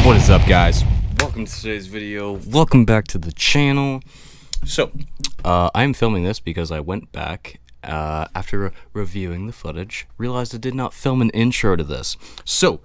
What is up, guys? Welcome to today's video. Welcome back to the channel. So, I'm filming this because I went back after reviewing the footage, realized I did not film an intro to this. So,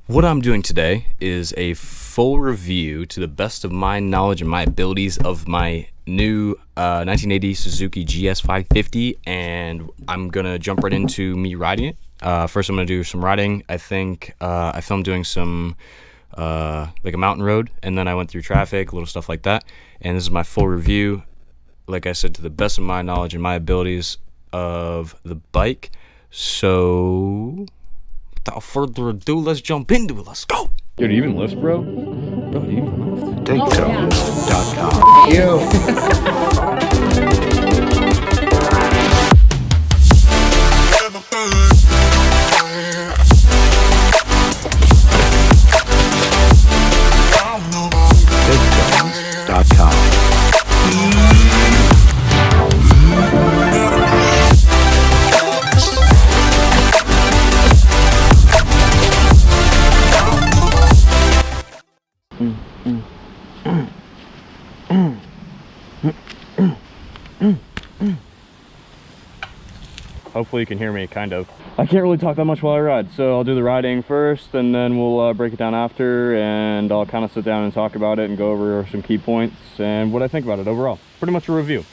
what I'm doing today is a full review to the best of my knowledge and my abilities of my new 1980 Suzuki GS550, and I'm gonna jump right into me riding it. First, I'm gonna do some riding. I think I filmed doing some like a mountain road, and then I went through traffic, little stuff like that. And this is my full review, like I said, to the best of my knowledge and my abilities of the bike. So, without further ado, let's jump into it. Let's go. Yo, do you even lift, bro? Bro, you even lift? Takedown.com. Hopefully you can hear me, kind of. I can't really talk that much while I ride, so I'll do the riding first, and then we'll break it down after, and I'll kind of sit down and talk about it and go over some key points and what I think about it overall. Pretty much a review.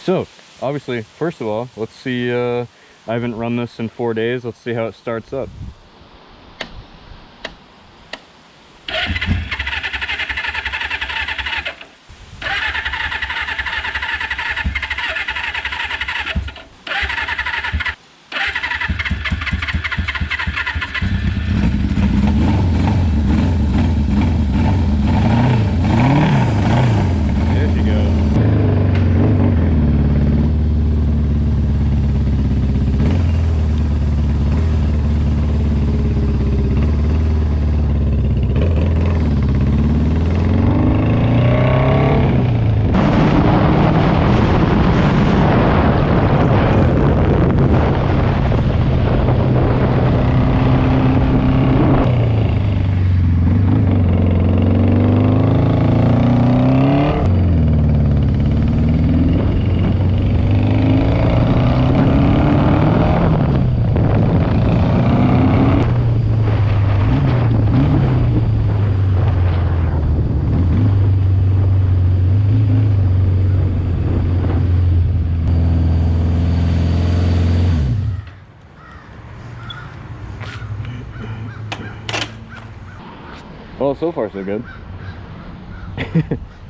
So, obviously, first of all, let's see, I haven't run this in 4 days. Let's see how it starts up. Well, so far so good.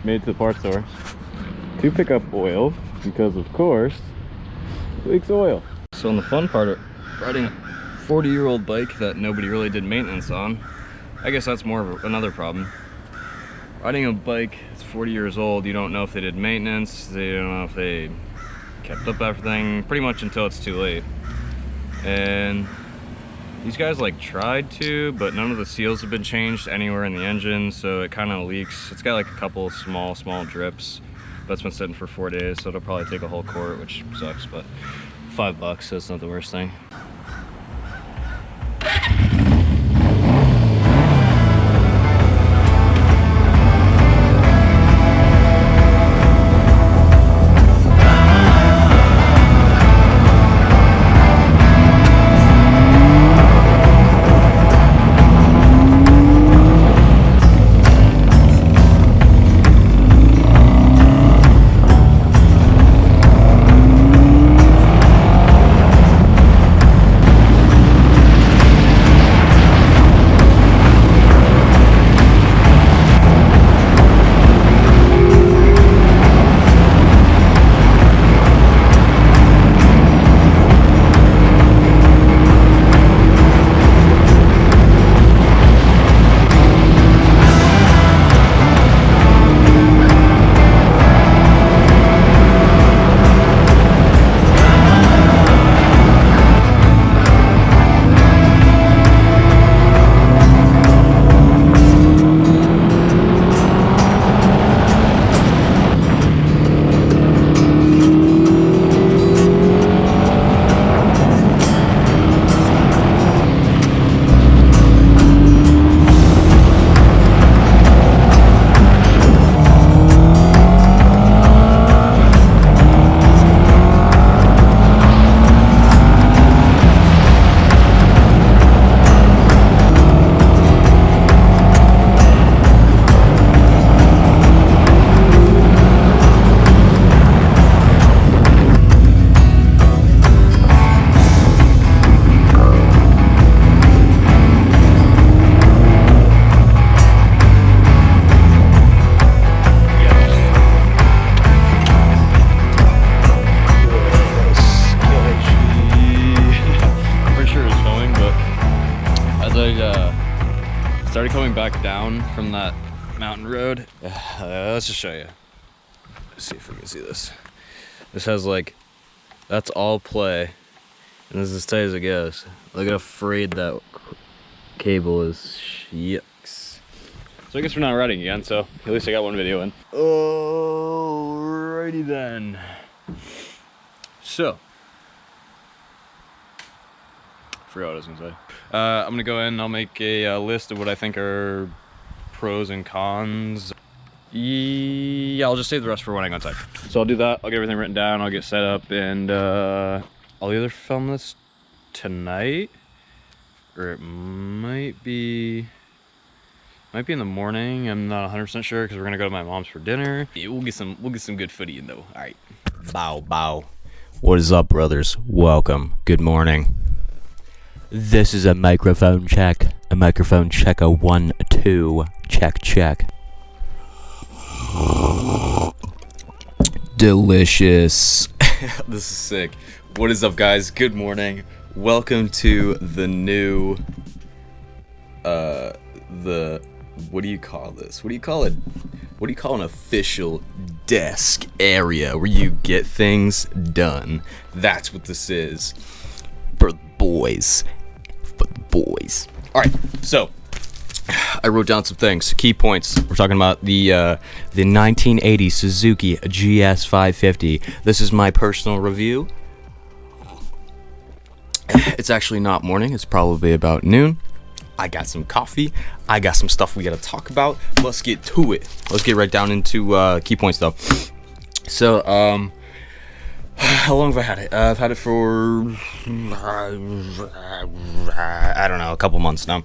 Made it to the parts store to pick up oil because, of course, it leaks oil. So, on the fun part of riding a 40-year-old bike that nobody really did maintenance on, I guess that's more of another problem. Riding a bike that's 40 years old, you don't know if they did maintenance, they don't know if they kept up everything, pretty much until it's too late. And these guys like tried to, but none of the seals have been changed anywhere in the engine, so it kind of leaks. It's got like a couple small drips, but it's been sitting for 4 days, so it'll probably take a whole quart, which sucks, but $5, so it's not the worst thing. Started coming back down from that mountain road. Let's just show you. Let's see if we can see this. This has like, that's all play, and this is as tight as it goes. Look at how frayed that cable is. Yucks. So I guess we're not riding again, so at least I got one video in. Alrighty then. So, forgot what I was gonna say. I'm gonna go in, I'll make a list of what I think are pros and cons. Yeah, I'll just save the rest for when I go inside. So I'll do that, I'll get everything written down, I'll get set up, and I'll either film this tonight, or it might be in the morning. I'm not 100% sure because we're gonna go to my mom's for dinner. Yeah, we'll get some good footy in though. All right. Bow, bow. What is up, brothers? Welcome. Good morning. This is a microphone check. A microphone check, a 1, 2. Check, check. Delicious. This is sick. What is up, guys? Good morning. Welcome to the new, what do you call this? What do you call it? What do you call an official desk area where you get things done? That's what this is. For the boys. For the boys. Alright, so I wrote down some things. Key points. We're talking about the 1980 Suzuki GS550. This is my personal review. It's actually not morning. It's probably about noon. I got some coffee. I got some stuff we gotta talk about. Let's get to it. Let's get right down into key points though. So, how long have I had it? I've had it for, I don't know, a couple months now.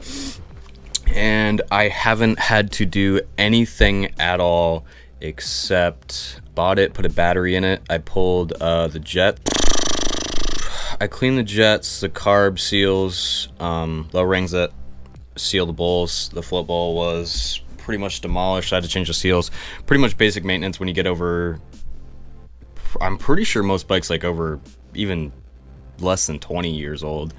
And I haven't had to do anything at all except bought it, put a battery in it. I pulled the jet. I cleaned the jets, the carb seals, the rings that seal the bowls. The float bowl was pretty much demolished. I had to change the seals. Pretty much basic maintenance when you get over, I'm pretty sure most bikes like over even less than 20 years old.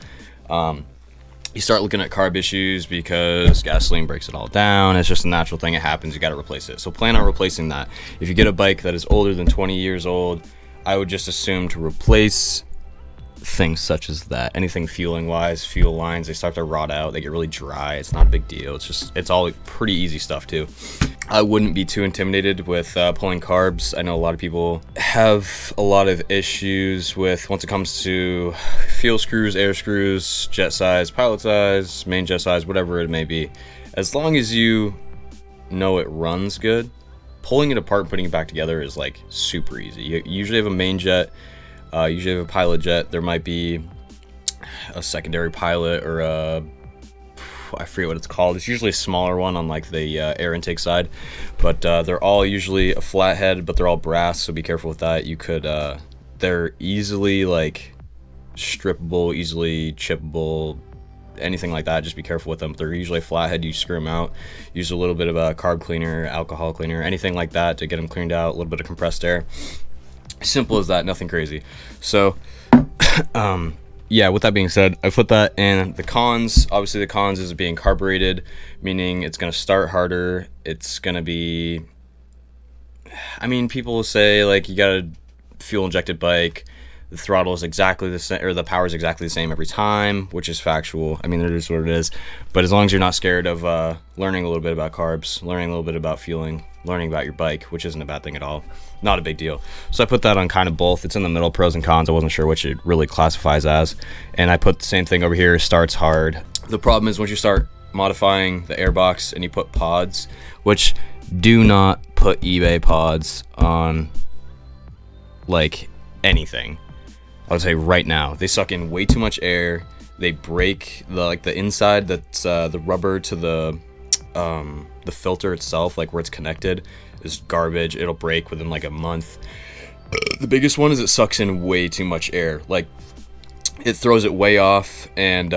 You start looking at carb issues because gasoline breaks it all down. It's just a natural thing. It happens. You got to replace it. So plan on replacing that. If you get a bike that is older than 20 years old, I would just assume to replace things such as that. Anything fueling wise, fuel lines, they start to rot out, they get really dry. It's not a big deal. It's all pretty easy stuff too. I wouldn't be too intimidated with pulling carbs. I know a lot of people have a lot of issues with once it comes to fuel screws, air screws, jet size, pilot size, main jet size, whatever it may be. As long as you know it runs good, pulling it apart and putting it back together is like super easy. You usually have a main jet, usually have a pilot jet. There might be a secondary pilot or I forget what it's called. It's usually a smaller one on like the air intake side, but they're all usually a flathead, but they're all brass, so be careful with that. You could they're easily like strippable, easily chippable, anything like that. Just be careful with them. They're usually a flathead. You screw them out, use a little bit of a carb cleaner, alcohol cleaner, anything like that to get them cleaned out. A little bit of compressed air. Simple as that, nothing crazy. So yeah, with that being said, I put that in. The cons, obviously the cons is being carbureted, meaning it's going to start harder. It's going to be, I mean, people will say like you got a fuel injected bike, the throttle is exactly the same, or the power is exactly the same every time, which is factual. I mean, it is what it is. But as long as you're not scared of learning a little bit about carbs, learning a little bit about fueling, learning about your bike, which isn't a bad thing at all, not a big deal. So I put that on kind of both. It's in the middle, pros and cons. I wasn't sure which it really classifies as. And I put the same thing over here, starts hard. The problem is once you start modifying the airbox and you put pods, which do not put eBay pods on like anything. I would say right now, they suck in way too much air. They break the inside, that's the rubber to the filter itself, like where it's connected, is garbage. It'll break within like a month. The biggest one is it sucks in way too much air. Like it throws it way off, and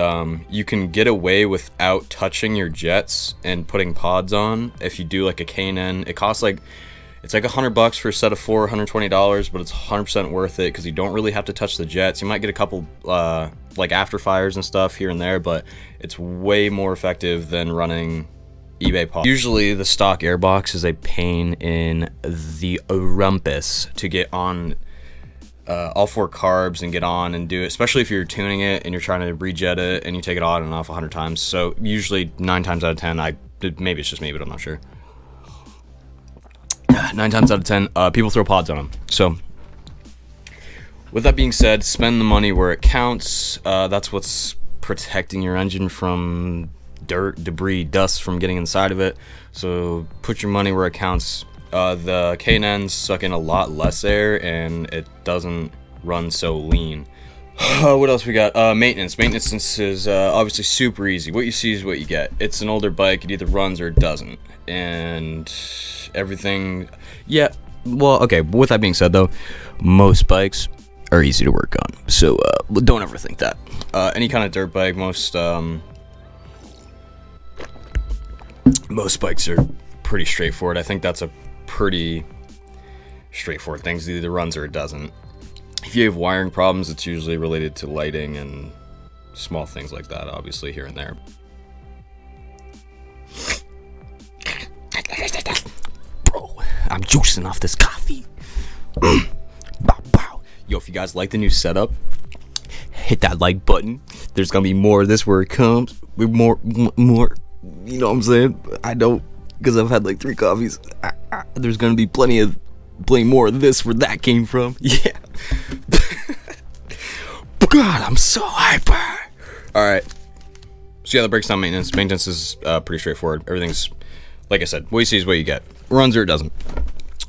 you can get away without touching your jets and putting pods on if you do like a K&N. It costs like, it's like $100 for a set of 4, $120, but it's 100% worth it because you don't really have to touch the jets. You might get a couple like after fires and stuff here and there, but it's way more effective than running eBay pause. Usually the stock airbox is a pain in the rumpus to get on all 4 carbs and get on and do it, especially if you're tuning it and you're trying to rejet it and you take it on and off 100 times. So usually 9 times out of 10, maybe it's just me, but I'm not sure. 9 times out of 10, people throw pods on them. So with that being said, spend the money where it counts. That's what's protecting your engine from dirt, debris, dust from getting inside of it. So put your money where it counts. The K&Ns suck in a lot less air and it doesn't run so lean. What else we got? Maintenance. Maintenance is obviously super easy. What you see is what you get. It's an older bike. It either runs or it doesn't. And everything... Yeah, well, okay. With that being said, though, most bikes are easy to work on. So don't ever think that. Any kind of dirt bike, most bikes are pretty straightforward. I think that's a pretty straightforward thing. It either runs or it doesn't. If you have wiring problems, it's usually related to lighting and small things like that, obviously, here and there. Bro, I'm juicing off this coffee. Bow, bow. Yo, if you guys like the new setup, hit that like button. There's gonna be more of this where it comes. More, you know what I'm saying? I don't, because I've had like 3 coffees. There's gonna be plenty more of this where that came from. Yeah. God, I'm so hyper. All right. So yeah, that breaks down maintenance. Maintenance is pretty straightforward. Everything's, like I said, what you see is what you get. Runs or it doesn't.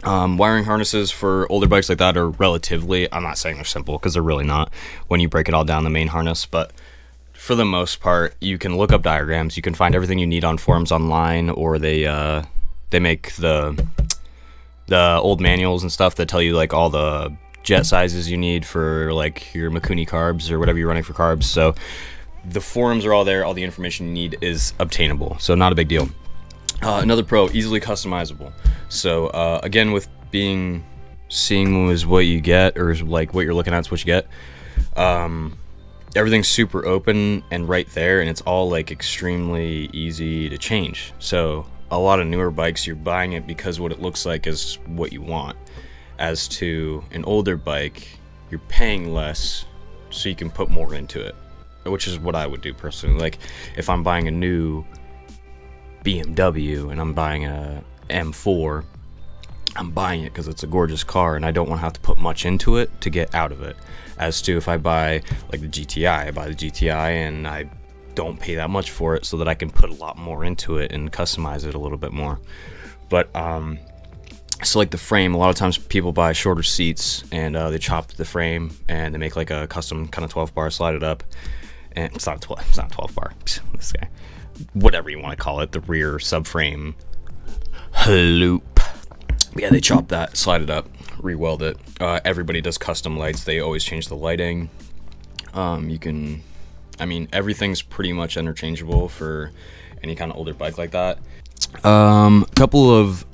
Wiring harnesses for older bikes like that are relatively, I'm not saying they're simple because they're really not when you break it all down, the main harness, but for the most part, you can look up diagrams. You can find everything you need on forums online, or they make the old manuals and stuff that tell you like all the jet sizes you need for like your Mikuni carbs or whatever you're running for carbs. So the forums are all there. All the information you need is obtainable. So not a big deal. Another pro, easily customizable. So again, with seeing is what you get, or like what you're looking at is what you get. Everything's super open and right there, and it's all like extremely easy to change. So a lot of newer bikes, you're buying it because what it looks like is what you want. As to an older bike, you're paying less so you can put more into it, which is what I would do personally. Like if I'm buying a new BMW and I'm buying a M4, I'm buying it because it's a gorgeous car and I don't want to have to put much into it to get out of it. As to if I buy like the GTI, I buy the GTI and I don't pay that much for it so that I can put a lot more into it and customize it a little bit more. But so like the frame, a lot of times people buy shorter seats and they chop the frame and they make like a custom kind of 12 bar, slide it up, and it's not 12 bar. This guy, whatever you want to call it, the rear subframe loop. Yeah, they chop that, slide it up, re-weld it. Everybody does custom lights. They always change the lighting. Everything's pretty much interchangeable for any kind of older bike like that. Couple of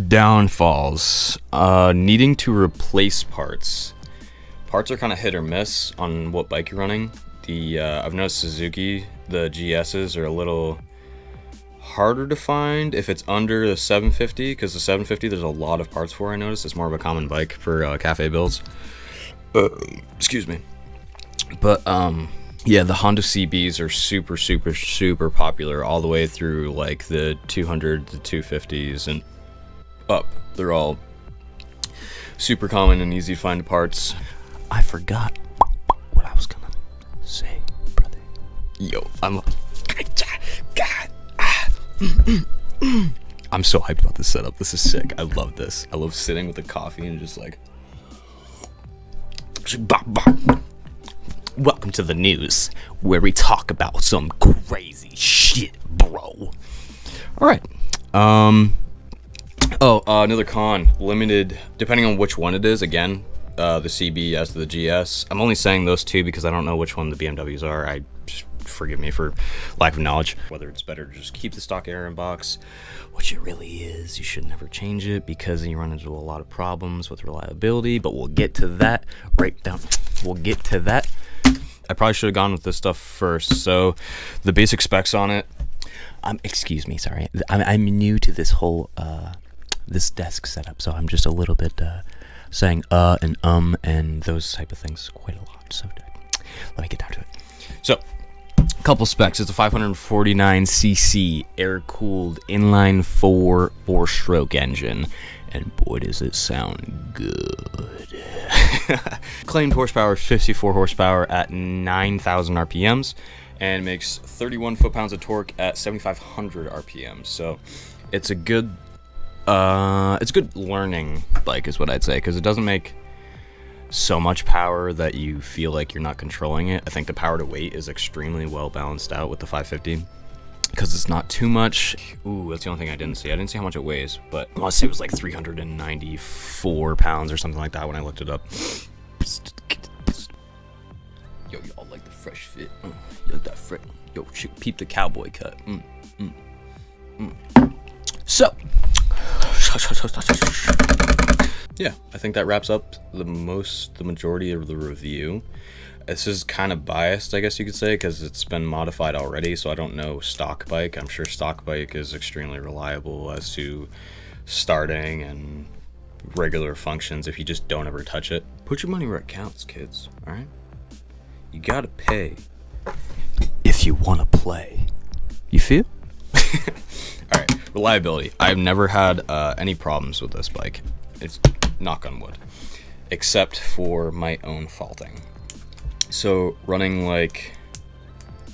downfalls. Needing to replace parts. Parts are kind of hit or miss on what bike you're running. I've noticed Suzuki, the GSs are a little harder to find if it's under the 750, because the 750 there's a lot of parts for. I noticed it's more of a common bike for cafe builds. Excuse me. But yeah, the Honda CBs are super popular all the way through like the 200 to 250s and up. They're all super common and easy to find parts. I forgot what I was gonna say, brother. Yo, I'm so hyped about this setup. This is sick. I love this. I love sitting with a coffee and just like welcome to the news, where we talk about some crazy shit, bro. All right. Another con, limited, depending on which one it is. Again, the CB as the GS. I'm only saying those two because I don't know which one the BMWs are. Just forgive me for lack of knowledge. Whether it's better to just keep the stock air in box, which it really is. You should never change it because you run into a lot of problems with reliability. But we'll get to that We'll get to that. I probably should have gone with this stuff first. So the basic specs on it. Excuse me, sorry. I'm new to this whole this desk setup, so I'm just a little bit saying and those type of things quite a lot. So let me get down to it. So, a couple specs. It's a 549cc air-cooled inline 4-stroke engine, and boy does it sound good. Claimed horsepower 54 horsepower at 9,000 RPMs, and makes 31 foot-pounds of torque at 7,500 RPMs. So it's a good learning bike is what I'd say, because it doesn't make so much power that you feel like you're not controlling it. I think the power to weight is extremely well balanced out with the 550, because it's not too much. Ooh, that's the only thing I didn't see. I didn't see how much it weighs, but I want to say it was like 394 pounds or something like that when I looked it up. Yo, y'all like the fresh fit? You like that fresh? Yo, peep the cowboy cut. So, yeah, I think that wraps up the majority of the review. This is kind of biased, I guess you could say, because it's been modified already, so I don't know stock bike. I'm sure stock bike is extremely reliable as to starting and regular functions if you just don't ever touch it. Put your money where it counts, kids, all right? You gotta pay if you want to play. You feel? All right, reliability. I've never had any problems with this bike. It's knock on wood, except for my own faulting. So running like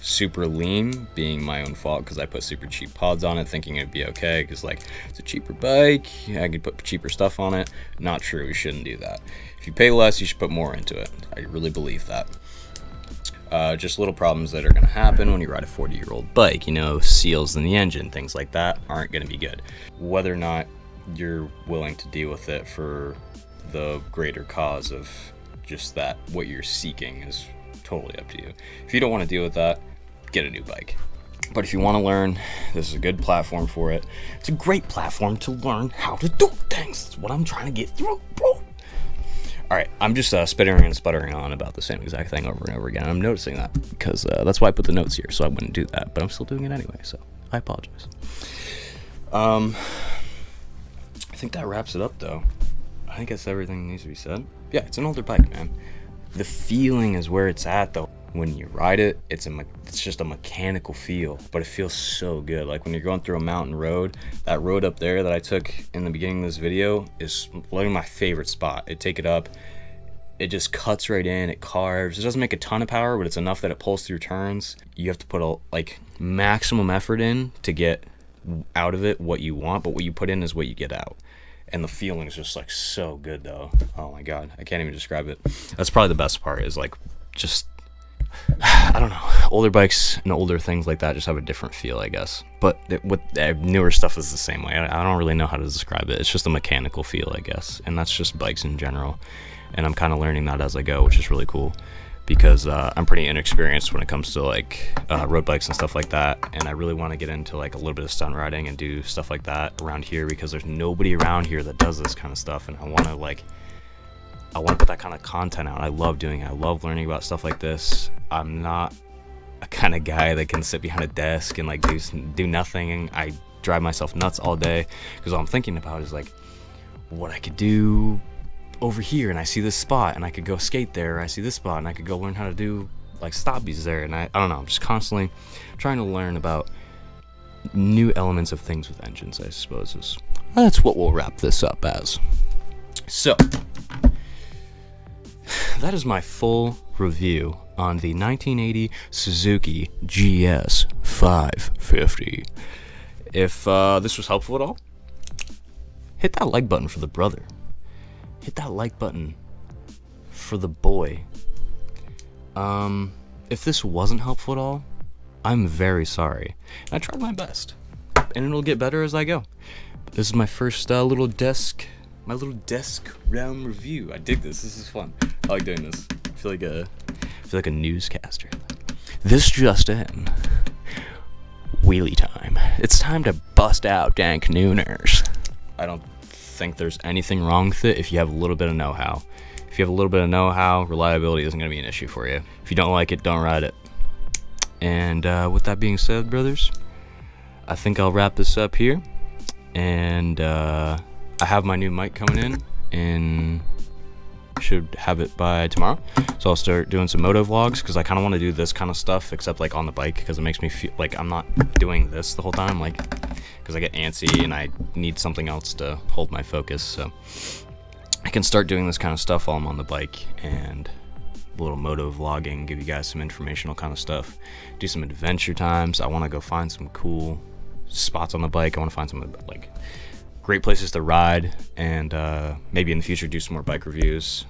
super lean being my own fault, because I put super cheap pods on it thinking it'd be okay, because like it's a cheaper bike, I could put cheaper stuff on it. Not true. You shouldn't do that. If you pay less, you should put more into it. I really believe that. Just little problems that are going to happen when you ride a 40-year-old bike, you know, seals in the engine, things like that aren't going to be good. Whether or not you're willing to deal with it for the greater cause of just that, what you're seeking, is totally up to you. If you don't want to deal with that, get a new bike. But if you want to learn, this is a good platform for it. It's a great platform to learn how to do things. That's what I'm trying to get through, bro. Alright, I'm just spittering and sputtering on about the same exact thing over and over again. I'm noticing that, because that's why I put the notes here, so I wouldn't do that. But I'm still doing it anyway, so I apologize. I think that wraps it up, though. I think that's everything that needs to be said. Yeah, it's an older bike, man. The feeling is where it's at, though. When you ride it, it's just a mechanical feel, but it feels so good. Like when you're going through a mountain road, that road up there that I took in the beginning of this video is one of my favorite spot. I take it up, it just cuts right in, it carves. It doesn't make a ton of power, but it's enough that it pulls through turns. You have to put a maximum effort in to get out of it what you want, but what you put in is what you get out. And the feeling is just like so good, though. Oh my god, I can't even describe it. That's probably the best part, is like just, I don't know, older bikes and older things like that just have a different feel, I guess. But with newer stuff is the same way. I don't really know how to describe it. It's just a mechanical feel, I guess. And that's just bikes in general. And I'm kind of learning that as I go, which is really cool, because I'm pretty inexperienced when it comes to like road bikes and stuff like that. And I really want to get into like a little bit of stunt riding and do stuff like that around here, because there's nobody around here that does this kind of stuff. And I want to put that kind of content out. I love doing it. I love learning about stuff like this. I'm not a kind of guy that can sit behind a desk and like do nothing, and I drive myself nuts all day, because all I'm thinking about is like what I could do over here, and I see this spot and I could go skate there, or I see this spot and I could go learn how to do like stoppies there, and I don't know, I'm just constantly trying to learn about new elements of things with engines, I suppose. That's what we'll wrap this up as. So that is my full review on the 1980 Suzuki GS550. If this was helpful at all, hit that like button for the brother. Hit that like button for the boy. If this wasn't helpful at all, I'm very sorry. I tried my best, and it'll get better as I go. This is my first little desk realm review. I dig this. This is fun. I like doing this. I feel like a newscaster. This just in. Wheelie time. It's time to bust out dank nooners. I don't think there's anything wrong with it if you have a little bit of know-how. If you have a little bit of know-how, reliability isn't going to be an issue for you. If you don't like it, don't ride it. And with that being said, brothers, I think I'll wrap this up here. And I have my new mic coming in, and should have it by tomorrow. So I'll start doing some moto vlogs, because I kind of want to do this kind of stuff, except like on the bike, because it makes me feel like I'm not doing this the whole time, like, because I get antsy and I need something else to hold my focus. So I can start doing this kind of stuff while I'm on the bike, and a little moto vlogging, give you guys some informational kind of stuff, do some adventure times. I want to go find some cool spots on the bike. I want to find some like great places to ride, and maybe in the future do some more bike reviews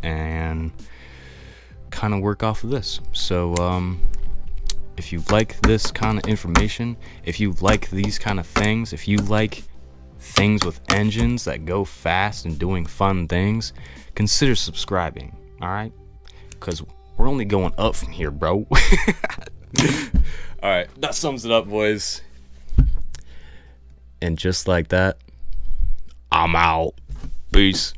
and kind of work off of this. So if you like this kind of information, if you like these kind of things, if you like things with engines that go fast and doing fun things, consider subscribing. All right, because we're only going up from here, bro. All right, that sums it up, boys. And just like that, I'm out. Peace.